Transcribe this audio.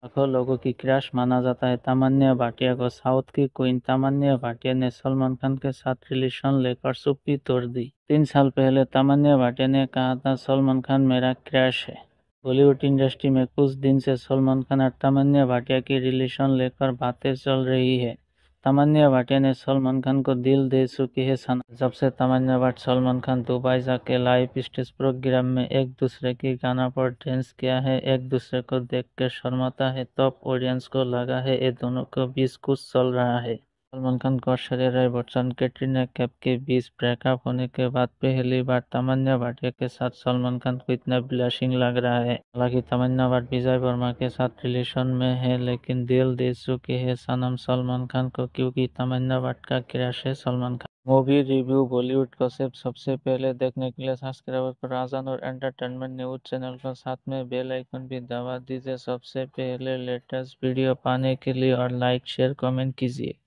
लाखों लोगों की क्रश माना जाता है तमन्ना भाटिया को। साउथ की क्वीन तमन्ना भाटिया ने सलमान खान के साथ रिलेशन लेकर चुप्पी तोड़ दी। 3 साल पहले तमन्ना भाटिया ने कहा था, सलमान खान मेरा क्रश है। बॉलीवुड इंडस्ट्री में कुछ दिन से सलमान खान और तमन्ना भाटिया की रिलेशन लेकर बातें चल रही है। तमन्ना भाटिया ने सलमान खान को दिल दे चुकी है सनम। जब से तमन्ना भाट सलमान खान दुबई जाके लाइव स्टेज प्रोग्राम में एक दूसरे के गाना पर डांस किया है, एक दूसरे को देख कर शर्माता है, तब ऑडियंस को लगा है ये दोनों के बीच कुछ चल रहा है। सलमान खान और ऐश्वर्या राय बच्चन कैटरीना कैफ के बीच ब्रेकअप होने के बाद पहली बार तमन्ना भाटिया के साथ सलमान खान को इतना ब्लशिंग लग रहा है। हालांकि तमन्ना भाट विजय वर्मा के साथ रिलेशन में है, लेकिन दिल दे चुकी है सनम सलमान खान को, क्योंकि तमन्ना भाट का क्रश है Salman Khan. Movie review Bollywood gossip सबसे पहले देखने के लिए सब्सक्राइब करें राजन और एंटरटेनमेंट न्यूज चैनल को, साथ में बेल आइकन भी दबा दीजिए सबसे पहले लेटेस्ट वीडियो पाने के लिए, और लाइक शेयर कमेंट कीजिए।